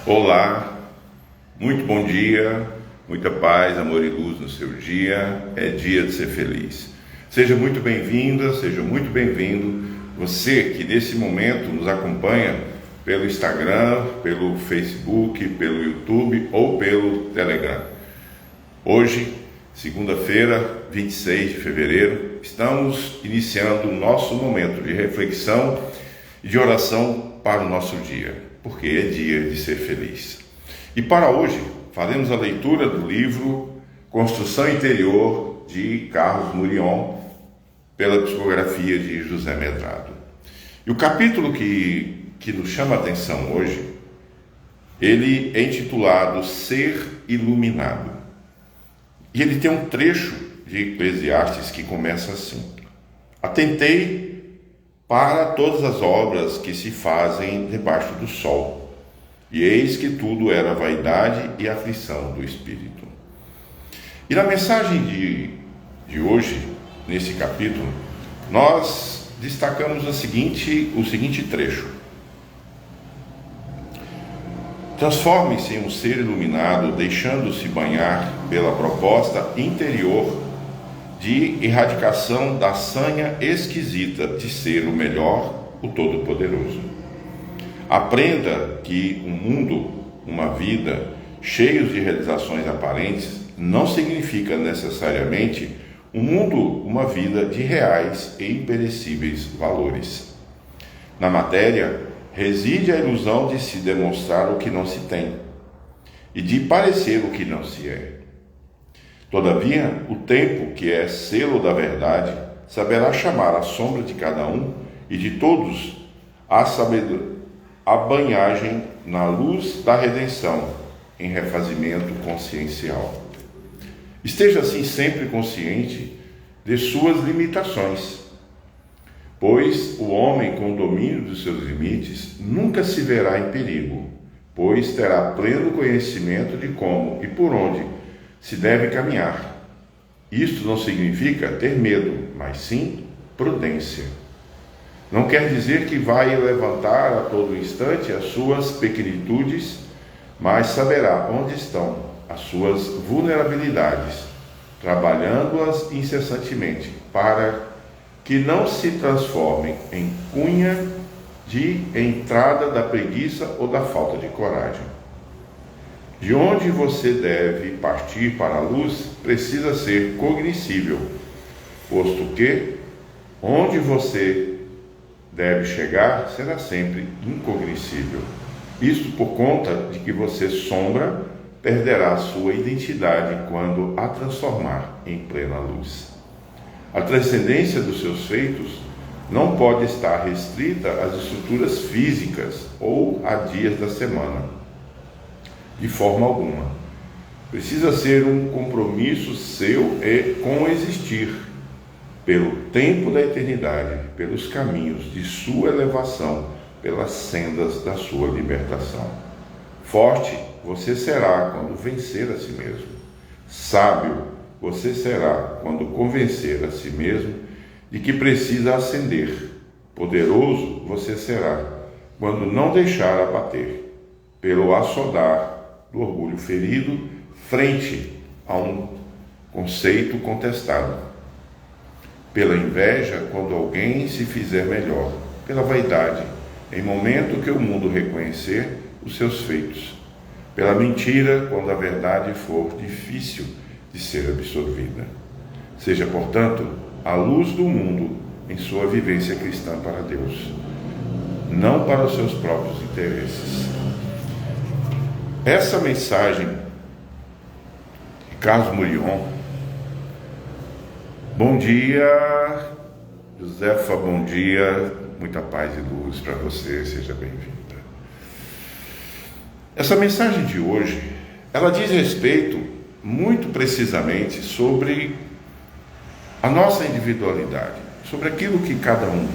Olá, muito bom dia, muita paz, amor e luz no seu dia. É dia de ser feliz. Seja muito bem-vinda, seja muito bem-vindo, você que nesse momento nos acompanha pelo Instagram, pelo Facebook, pelo YouTube ou pelo Telegram. Hoje, segunda-feira, 26 de fevereiro, estamos iniciando o nosso momento de reflexão e de oração para o nosso dia, porque é dia de ser feliz. E para hoje, faremos a leitura do livro Construção Interior, de Carlos Murion, pela psicografia de José Medrado. E o capítulo que nos chama a atenção hoje, ele é intitulado Ser Iluminado. E ele tem um trecho de Eclesiastes que começa assim: Atentei para todas as obras que se fazem debaixo do sol, e eis que tudo era vaidade e aflição do espírito. E na mensagem de hoje, nesse capítulo, nós destacamos o seguinte trecho: Transforme-se em um ser iluminado, deixando-se banhar pela proposta interior de erradicação da sanha esquisita de ser o melhor, o Todo-Poderoso. Aprenda que um mundo, uma vida, cheios de realizações aparentes, não significa necessariamente um mundo, uma vida de reais e imperecíveis valores. Na matéria, reside a ilusão de se demonstrar o que não se tem e de parecer o que não se é. Todavia, o tempo, que é selo da verdade, saberá chamar a sombra de cada um e de todos a banhagem na luz da redenção, em refazimento consciencial. Esteja assim sempre consciente de suas limitações, pois o homem com domínio dos seus limites nunca se verá em perigo, pois terá pleno conhecimento de como e por onde se deve caminhar. Isto não significa ter medo, mas sim prudência. Não quer dizer que vai levantar a todo instante as suas pequenitudes, mas saberá onde estão as suas vulnerabilidades, trabalhando-as incessantemente, para que não se transformem em cunha de entrada da preguiça ou da falta de coragem. De onde você deve partir para a luz precisa ser cognoscível, posto que onde você deve chegar será sempre incognoscível. Isto por conta de que você, sombra, perderá a sua identidade quando a transformar em plena luz. A transcendência dos seus feitos não pode estar restrita às estruturas físicas ou a dias da semana, de forma alguma. Precisa ser um compromisso seu com o existir, pelo tempo da eternidade, pelos caminhos de sua elevação, pelas sendas da sua libertação. Forte você será quando vencer a si mesmo. Sábio você será quando convencer a si mesmo de que precisa ascender. Poderoso você será quando não deixar abater pelo açodar do orgulho ferido frente a um conceito contestado, pela inveja quando alguém se fizer melhor, pela vaidade em momento que o mundo reconhecer os seus feitos, pela mentira quando a verdade for difícil de ser absorvida. Seja, portanto, a luz do mundo em sua vivência cristã para Deus, não para os seus próprios interesses. Essa mensagem de Carlos Murion. Bom dia, Josefa, bom dia, muita paz e luz para você, seja bem-vinda. Essa mensagem de hoje, ela diz respeito muito precisamente sobre a nossa individualidade, sobre aquilo que cada um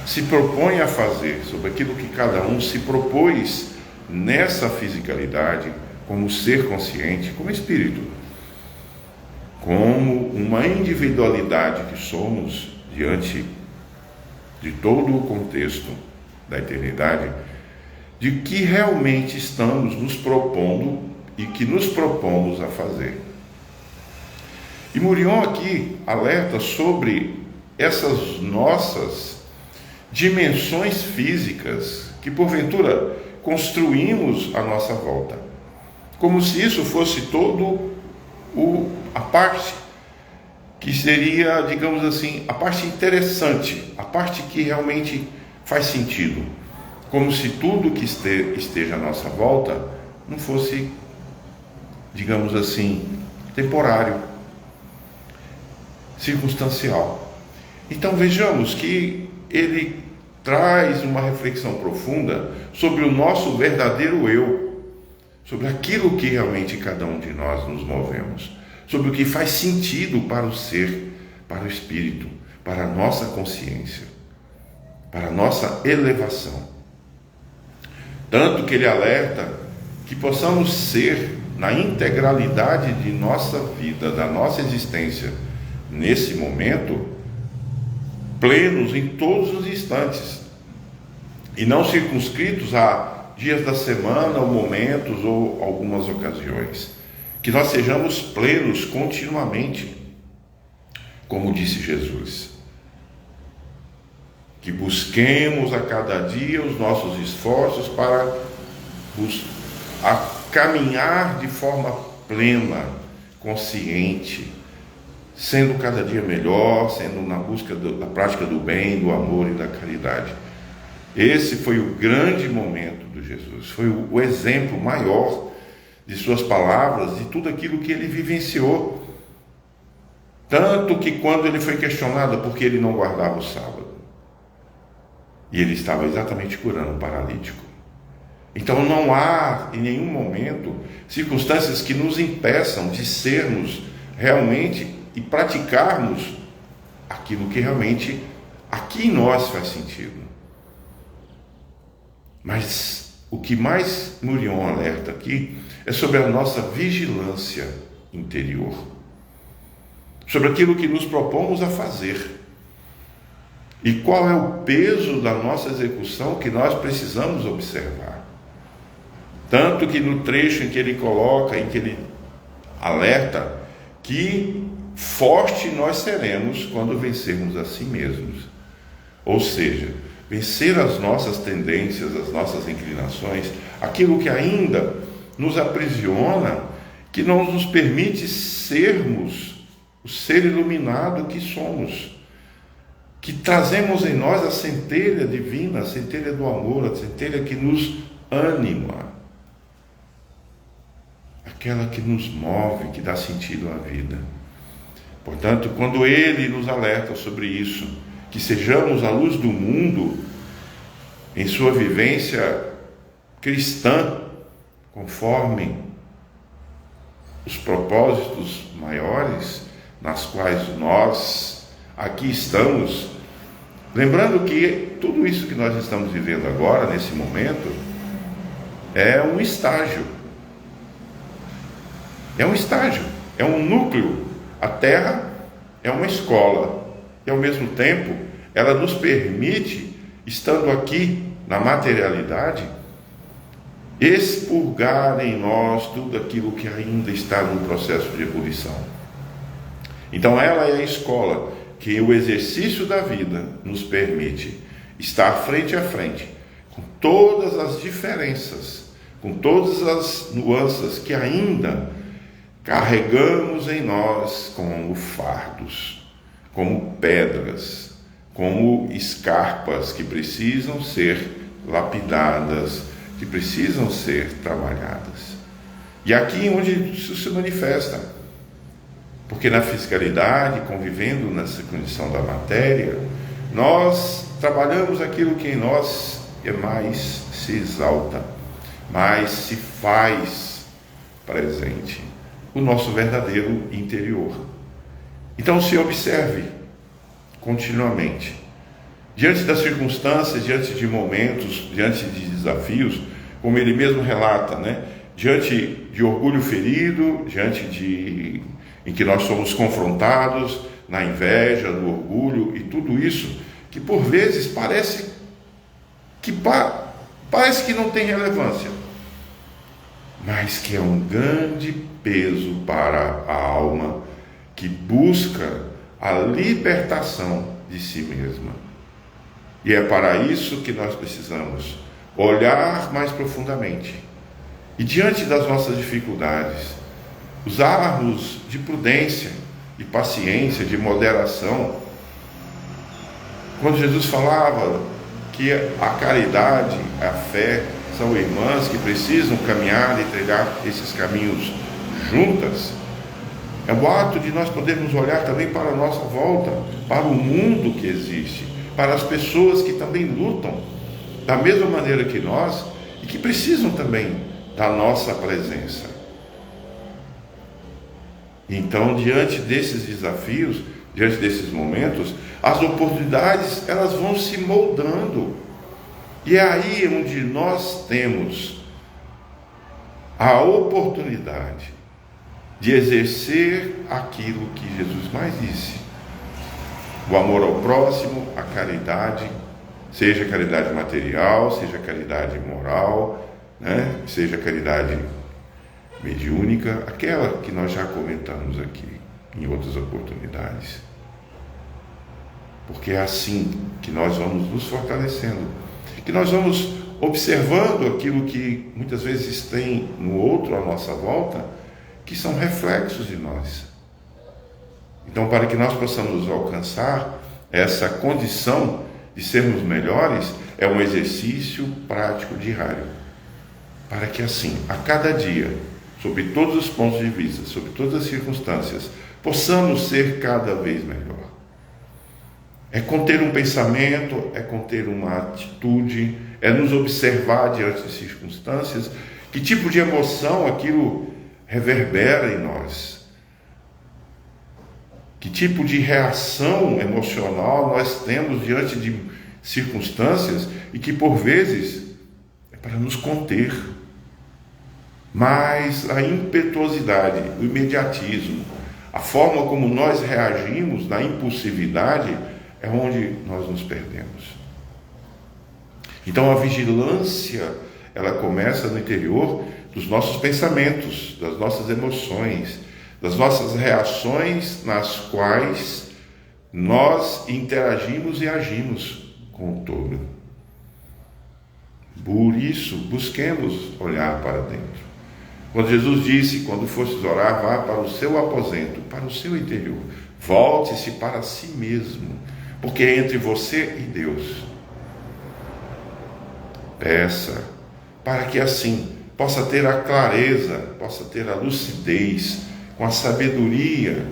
se propõe a fazer, sobre aquilo que cada um se propôs nessa fisicalidade, como ser consciente, como espírito, como uma individualidade que somos diante de todo o contexto da eternidade, de que realmente estamos nos propondo e que nos propomos a fazer. E Murion aqui alerta sobre essas nossas dimensões físicas que porventura construímos à nossa volta, como se isso fosse todo a parte que seria, digamos assim, a parte interessante, a parte que realmente faz sentido, como se tudo que esteja à nossa volta não fosse, digamos assim, temporário, circunstancial. Então vejamos que ele traz uma reflexão profunda sobre o nosso verdadeiro eu, sobre aquilo que realmente cada um de nós nos movemos, sobre o que faz sentido para o ser, para o espírito, para a nossa consciência, para a nossa elevação. Tanto que ele alerta que possamos ser, na integralidade de nossa vida, da nossa existência, nesse momento, plenos em todos os instantes, e não circunscritos a dias da semana, ou momentos, ou algumas ocasiões. Que nós sejamos plenos continuamente, como disse Jesus. Que busquemos a cada dia os nossos esforços para caminhar de forma plena, consciente, sendo cada dia melhor, sendo na busca da prática do bem, do amor e da caridade. Esse foi o grande momento de Jesus, foi o exemplo maior de suas palavras, de tudo aquilo que ele vivenciou. Tanto que quando ele foi questionado por que ele não guardava o sábado, e ele estava exatamente curando um paralítico. Então não há em nenhum momento circunstâncias que nos impeçam de sermos realmente e praticarmos aquilo que realmente aqui em nós faz sentido. Mas o que mais Murion alerta aqui é sobre a nossa vigilância interior, sobre aquilo que nos propomos a fazer e qual é o peso da nossa execução que nós precisamos observar. Tanto que no trecho em que ele coloca, em que ele alerta que forte nós seremos quando vencermos a si mesmos, ou seja, vencer as nossas tendências, as nossas inclinações, aquilo que ainda nos aprisiona, que não nos permite sermos o ser iluminado que somos, que trazemos em nós a centelha divina, a centelha do amor, a centelha que nos anima, aquela que nos move, que dá sentido à vida. Portanto, quando ele nos alerta sobre isso, que sejamos a luz do mundo em sua vivência cristã, conforme os propósitos maiores nas quais nós aqui estamos, lembrando que tudo isso que nós estamos vivendo agora, nesse momento, é um estágio. É um estágio, é um núcleo. A Terra é uma escola e, ao mesmo tempo, ela nos permite, estando aqui na materialidade, expurgar em nós tudo aquilo que ainda está no processo de ebulição. Então ela é a escola que o exercício da vida nos permite estar frente a frente, com todas as diferenças, com todas as nuances que ainda carregamos em nós como fardos, como pedras, como escarpas que precisam ser lapidadas, que precisam ser trabalhadas. E aqui onde isso se manifesta, porque na fisicalidade, convivendo nessa condição da matéria, nós trabalhamos aquilo que em nós mais se exalta, mais se faz presente, o nosso verdadeiro interior. Então se observe continuamente, diante das circunstâncias, diante de momentos, diante de desafios, como ele mesmo relata, diante de orgulho ferido, em que nós somos confrontados na inveja, no orgulho e tudo isso, que por vezes parece que Parece que não tem relevância, mas que é um grande peso para a alma que busca a libertação de si mesma. E é para isso que nós precisamos olhar mais profundamente e, diante das nossas dificuldades, usarmos de prudência, de paciência, de moderação. Quando Jesus falava que a caridade, a fé, são irmãs que precisam caminhar e trilhar esses caminhos juntas, é o ato de nós podermos olhar também para a nossa volta, para o mundo que existe, para as pessoas que também lutam da mesma maneira que nós e que precisam também da nossa presença. Então, diante desses desafios, diante desses momentos, as oportunidades, elas vão se moldando. E é aí onde nós temos a oportunidade de exercer aquilo que Jesus mais disse: o amor ao próximo, a caridade, seja caridade material, seja caridade moral, seja caridade mediúnica, aquela que nós já comentamos aqui em outras oportunidades. Porque é assim que nós vamos nos fortalecendo, que nós vamos observando aquilo que muitas vezes tem no outro à nossa volta, que são reflexos de nós. Então, para que nós possamos alcançar essa condição de sermos melhores, é um exercício prático diário, para que assim, a cada dia, sob todos os pontos de vista, sob todas as circunstâncias, possamos ser cada vez melhor. É conter um pensamento, é conter uma atitude, é nos observar diante de circunstâncias, que tipo de emoção aquilo reverbera em nós, que tipo de reação emocional nós temos diante de circunstâncias e que por vezes é para nos conter. Mas a impetuosidade, o imediatismo, a forma como nós reagimos na impulsividade é onde nós nos perdemos. Então a vigilância, ela começa no interior dos nossos pensamentos, das nossas emoções, das nossas reações nas quais nós interagimos e agimos com o todo. Por isso, busquemos olhar para dentro. Quando Jesus disse: quando fosses orar, vá para o seu aposento, para o seu interior, volte-se para si mesmo, porque é entre você e Deus. Peça para que assim possa ter a clareza, possa ter a lucidez, com a sabedoria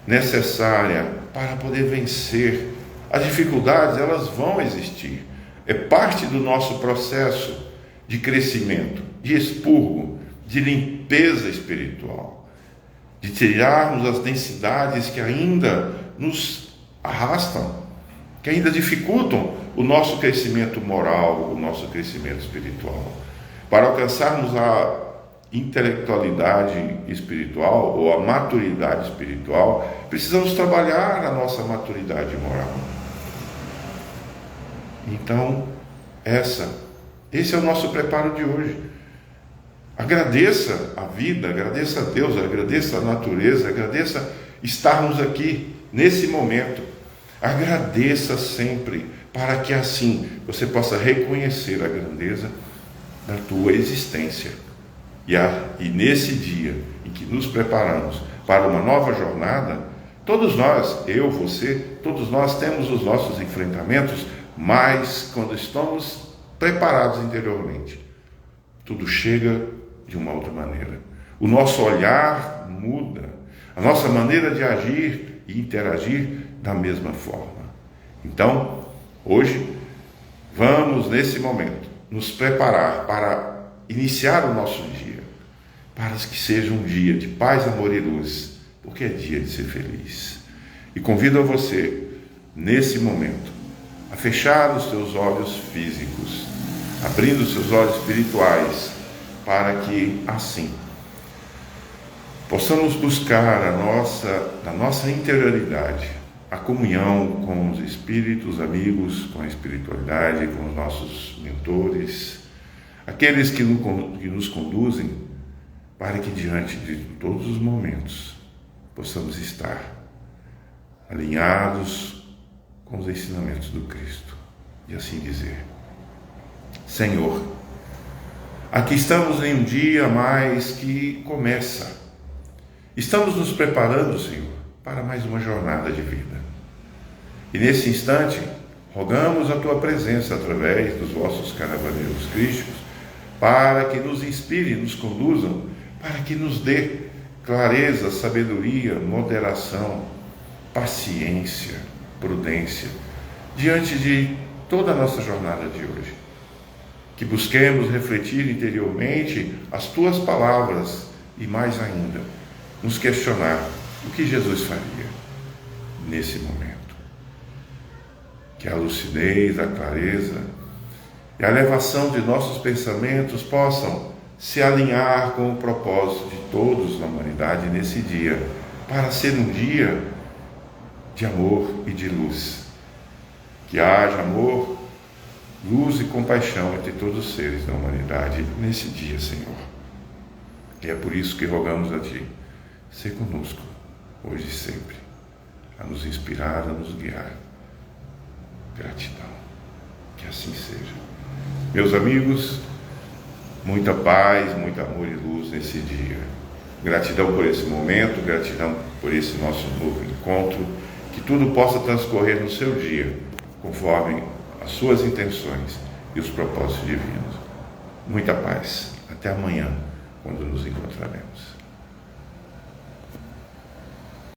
necessária para poder vencer. As dificuldades, elas vão existir. É parte do nosso processo de crescimento, de expurgo, de limpeza espiritual, de tirarmos as densidades que ainda nos arrastam, que ainda dificultam o nosso crescimento moral, o nosso crescimento espiritual. Para alcançarmos a intelectualidade espiritual ou a maturidade espiritual, precisamos trabalhar a nossa maturidade moral. Então, esse é o nosso preparo de hoje. Agradeça a vida, agradeça a Deus, agradeça a natureza, agradeça estarmos aqui nesse momento. Agradeça sempre, para que assim você possa reconhecer a grandeza da tua existência. E nesse dia em que nos preparamos para uma nova jornada, todos nós, eu, você, todos nós temos os nossos enfrentamentos, mas quando estamos preparados interiormente, tudo chega de uma outra maneira. O nosso olhar muda, a nossa maneira de agir e interagir da mesma forma. Então, hoje, vamos nesse momento nos preparar para iniciar o nosso dia, para que seja um dia de paz, amor e luz, porque é dia de ser feliz. E convido a você, nesse momento, a fechar os seus olhos físicos, abrindo os seus olhos espirituais, para que, assim, possamos buscar na nossa interioridade a comunhão com os espíritos amigos, com a espiritualidade, com os nossos mentores, aqueles que nos conduzem, para que diante de todos os momentos possamos estar alinhados com os ensinamentos do Cristo e assim dizer: Senhor, aqui estamos em um dia mais que começa. Estamos nos preparando, Senhor, para mais uma jornada de vida. E nesse instante, rogamos a Tua presença através dos vossos caravaneiros crísticos, para que nos inspire, nos conduzam, para que nos dê clareza, sabedoria, moderação, paciência, prudência, diante de toda a nossa jornada de hoje. Que busquemos refletir interiormente as Tuas palavras e, mais ainda, nos questionar o que Jesus faria nesse momento. Que a lucidez, a clareza e a elevação de nossos pensamentos possam se alinhar com o propósito de todos na humanidade nesse dia, para ser um dia de amor e de luz. Que haja amor, luz e compaixão entre todos os seres da humanidade nesse dia, Senhor. E é por isso que rogamos a Ti, ser conosco, hoje e sempre, a nos inspirar, a nos guiar. Gratidão. Que assim seja. Meus amigos, muita paz, muito amor e luz nesse dia. Gratidão por esse momento, gratidão por esse nosso novo encontro. Que tudo possa transcorrer no seu dia, conforme as suas intenções e os propósitos divinos. Muita paz. Até amanhã, quando nos encontraremos.